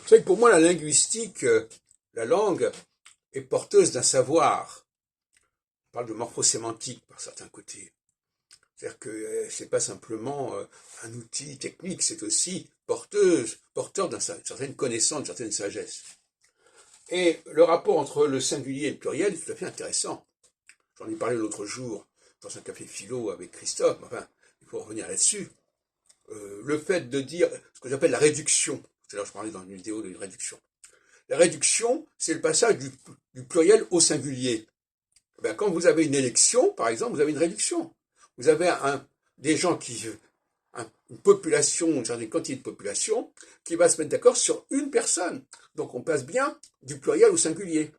Vous savez que pour moi, la linguistique, la langue, est porteuse d'un savoir. On parle de morphosémantique par certains côtés. C'est-à-dire que c'est pas simplement un outil technique, c'est aussi porteur d'une certaine connaissance, d'une certaine sagesse. Et le rapport entre le singulier et le pluriel est tout à fait intéressant. J'en ai parlé l'autre jour dans un café philo avec Christophe, enfin, il faut revenir là-dessus. Le fait de dire ce que j'appelle la réduction, c'est là je parlais dans une vidéo de réduction. La réduction, c'est le passage du pluriel au singulier. Ben, quand vous avez une élection, par exemple, vous avez une réduction. Vous avez des gens une population, une certaine quantité de population, qui va se mettre d'accord sur une personne. Donc on passe bien du pluriel au singulier.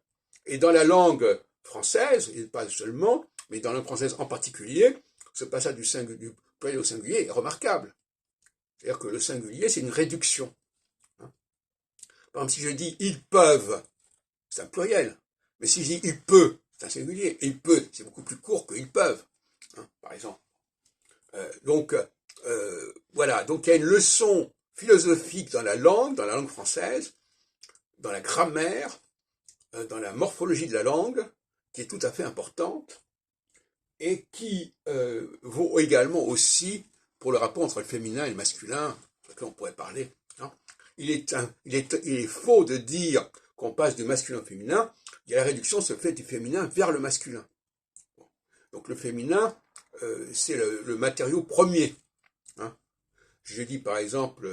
Et dans la langue française, et pas seulement, mais dans la langue française en particulier, ce passage du pluriel au singulier est remarquable. C'est-à-dire que le singulier, c'est une réduction. Par exemple, si je dis ils peuvent, c'est un pluriel. Mais si je dis il peut, c'est un singulier. Et il peut, c'est beaucoup plus court que ils peuvent, par exemple. Voilà. Donc il y a une leçon philosophique dans la langue française, dans la grammaire, dans la morphologie de la langue, qui est tout à fait importante et qui vaut également aussi pour le rapport entre le féminin et le masculin, sur lequel on pourrait parler. Il est faux de dire qu'on passe du masculin au féminin. Il y a la réduction se fait du féminin vers le masculin. Donc le féminin, c'est le matériau premier. Je dis par exemple,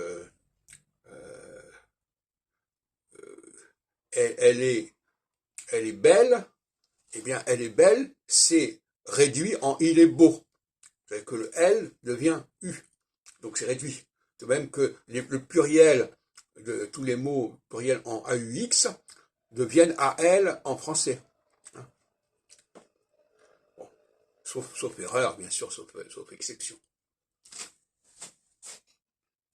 elle est belle, eh bien elle est belle, c'est réduit en il est beau. C'est-à-dire que le L devient U. Donc c'est réduit. De même que le pluriel de tous les mots pluriels en AUX deviennent AL en français. Bon. Sauf erreur, bien sûr, sauf exception.